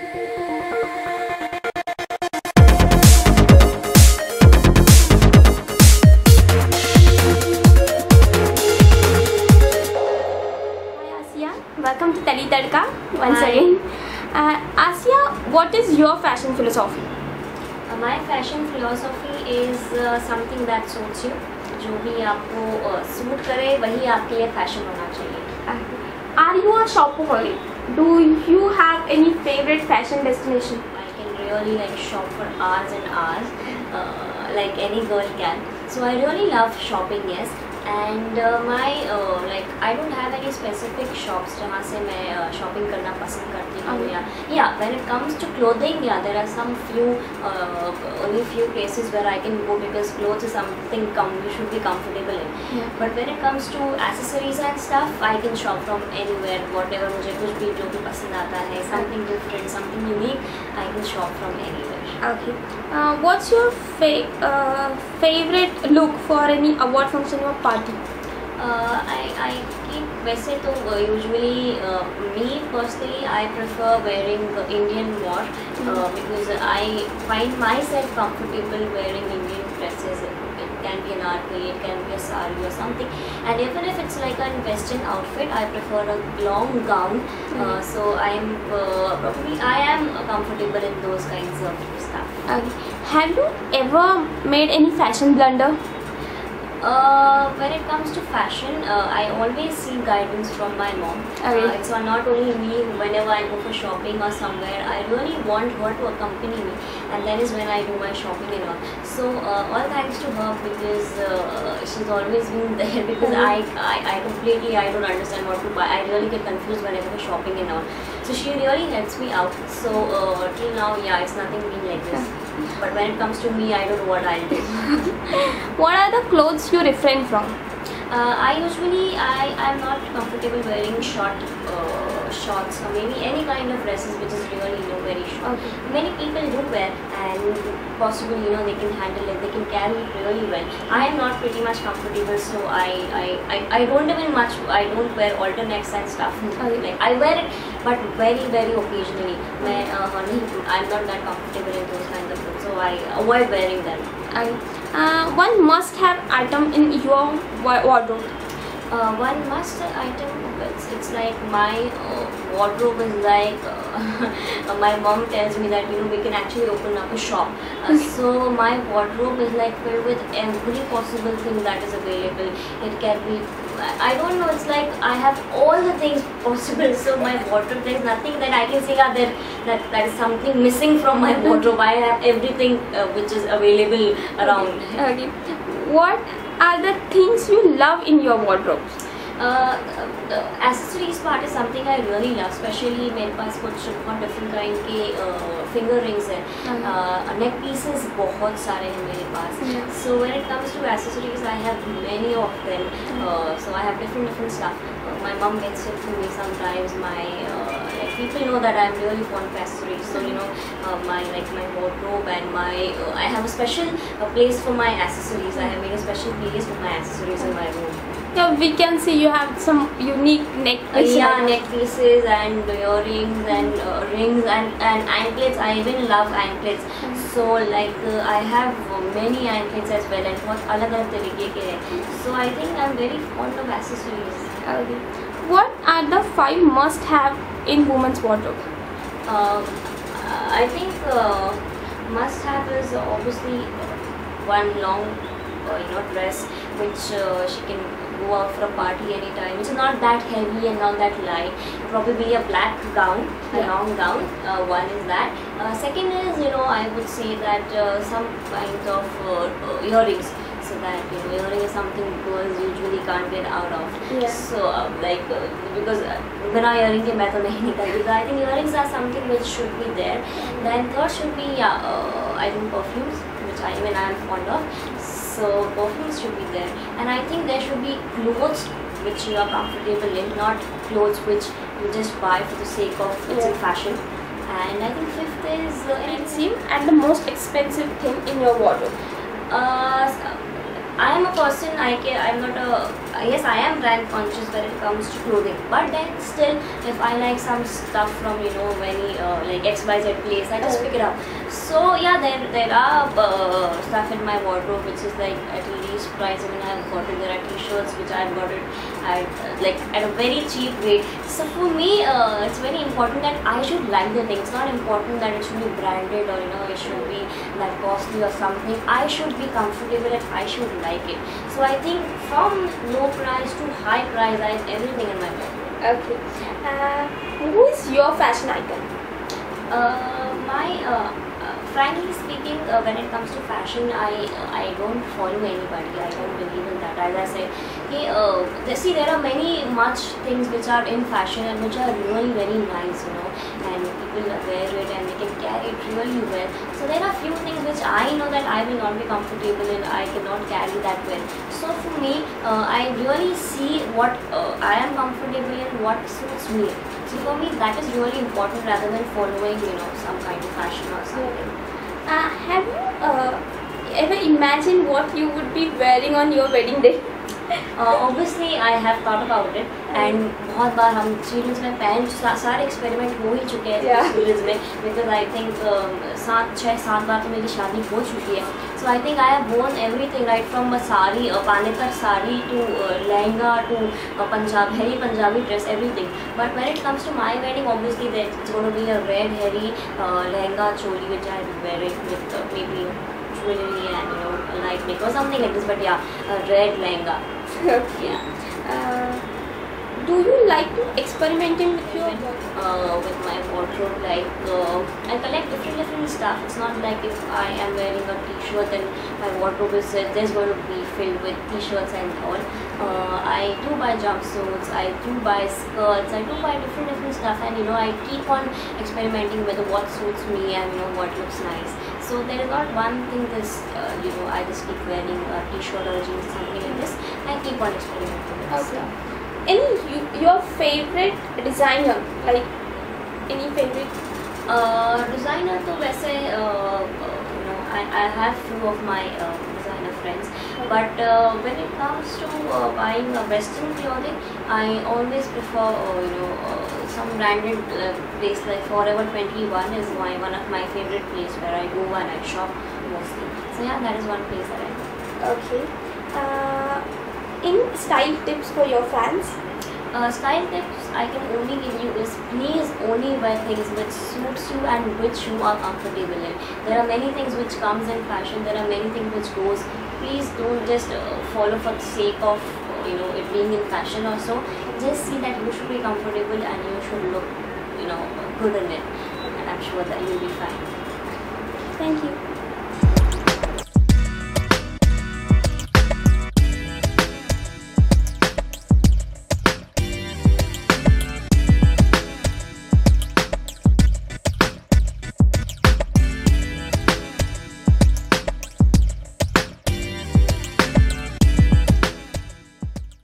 Welcome to Tali Tadka once again. Asya, what is your fashion philosophy? My fashion philosophy is something that suits you. जो भी आपको suit करे वही आपके लिए फैशन होना चाहिए. Are you a shopaholic? Do you have any favorite fashion destination? I can really like shop for hours and hours, like any girl can. So I really love shopping, yes. And like I don't have any specific shops जहाँ से मैं shopping करना पसंद करती हूँ. Yeah, when it comes to clothing, yeah, there are some only few places where I can go because clothes is something you should be comfortable in. Yeah. But when it comes to accessories and stuff, I can shop from anywhere, whatever मुझे कुछ भी जो भी पसंद आता है, something different, something unique, I can shop from anywhere. Okay. What's your favorite look for any award function or party? I keep वैसे तो usually me personally I prefer wearing Indian more because I find myself comfortable wearing Indian dresses. It can be an arcade, it can be a sari or something, and even if it's like a western outfit, I prefer a long gown. So I am comfortable in those kinds of stuff. Okay. Have you ever made any fashion blunder? When it comes to fashion, I always seek guidance from my mom. Okay. It's not only me. Whenever I go for shopping or somewhere, I really want her to accompany me, and that is when I do my shopping and all. So all thanks to her because she's always been there. Because I completely I don't understand what to buy. I really get confused when I go shopping and all. So she really helps me out. So till now, yeah, it's nothing been like this. But when it comes to me, I don't know what I'll do. What are the clothes you refrain from? I'm not comfortable wearing shorts or maybe any kind of dresses which is really very short. Okay. Many people do wear and possibly they can handle it, they can carry it really well. I am not pretty much comfortable, so I don't even I don't wear alternates and stuff. Okay. Like I wear it, but very occasionally. I'm not that comfortable in those kinds of clothes, so I avoid wearing them. One must-have item in your wardrobe. One must-have item. It's like my wardrobe is like my mom tells me that we can actually open up a shop. So my wardrobe is like filled with every possible thing that is available. It can be, I don't know, it's like I have all the things possible. So my wardrobe, there's nothing that I can say that is something missing from my wardrobe. I have everything which is available around. Okay. What are the things you love in your wardrobe? The accessories part is something I really love, especially मेरे पास कुछ बहुत different kind के finger rings हैं, neck pieces बहुत सारे हैं मेरे पास. So when it comes to accessories, I have many of them. So I have different stuff. My mom gets it for me sometimes. Like people know that I'm really fond of accessories. So my wardrobe and I have a special place for my accessories. I have made a special place for my accessories in my room. Yeah, we can see you have some unique neck pieces. Yeah, neck pieces and earrings and rings and anklets. I even love anklets. So like I have many anklets as well and बहुत अलग-अलग तरीके के हैं. So I think I'm very fond of accessories. Okay. What are the 5 must-have in women's wardrobe? I think must-have is obviously one long dress which she can go out for a party anytime. It's not that heavy and not that light. Probably a black gown, a long gown. One is that. Second is I would say that some kind of earrings. So that earring is something girls usually can't get out of. Yeah. So because बिना earring के मैं तो नहीं निकलती. I think earrings are something which should be there. Then third should be I think perfumes, which I am fond of. So perfumes should be there, and I think there should be clothes which you are comfortable in, not clothes which you just buy for the sake of it's in fashion. And I think fifth is Expensive and the most expensive thing in your wardrobe. I am a person. I'm not a yes, I am brand conscious when it comes to clothing, but then still, if I like some stuff from many like XYZ place, I just pick it up. So yeah, there are stuff in my wardrobe which is like at least price. I mean, I've got it. There are T-shirts which I've got it at a very cheap rate. So for me, it's very important that I should like the thing. It's not important that it should be branded or it should be like costly or something. I should be comfortable and I should like it. So I think from low price to high price, I have everything in my wardrobe. Okay. Who is your fashion icon? Frankly speaking, when it comes to fashion, I don't follow anybody. I don't believe in that. As I said, there are many much things which are in fashion and which are really very nice, and people wear it and they can carry it really well. So there are few things which I know that I will not be comfortable in. I cannot carry that well. So for me, I really see what I am comfortable in, what suits me. So for me, that is really important rather than following, some kind of fashion or something. Have you ever imagined what you would be wearing on your wedding day? Obviously, I have thought about it, and बहुत बार हम serials में पहन सारे experiment हो ही चुके हैं serials में, because I think 7 बार तो मेरी शादी हो चुकी है. So I think I have worn everything, right from a sari, a panetar sari to lehenga to a heavy Punjabi dress, everything. But when it comes to my wedding, obviously it's going to be a red hairy lehenga choli which I will wear it with maybe jewelry and a light makeup or something like this. But yeah, a red lehenga. Yeah. Do you like to experimenting with your with my wardrobe? Like I collect different stuff. It's not like if I am wearing a T-shirt then my wardrobe is just going to be filled with T-shirts and all. I do buy jumpsuits, I do buy skirts, I do buy different stuff, and I keep on experimenting with what suits me and what looks nice. So there is not one thing this I just keep wearing a T-shirt or a jeans, something like this. I keep on experimenting with stuff. Your favorite designer, like any favorite designer? तो वैसे I have few of my designer friends, but when it comes to buying Western clothing, I always prefer some branded place like Forever 21 is one of my favorite place where I go and I shop mostly. So yeah, that is one place that I go. Okay. Any style tips for your fans? Style tips I can only give you is please only wear things which suits you and which you are comfortable in. There are many things which comes in fashion. There are many things which goes. Please don't just follow for the sake of it being in fashion or so. Just see that you should be comfortable and you should look good in it. And I'm sure that you'll be fine. Thank you.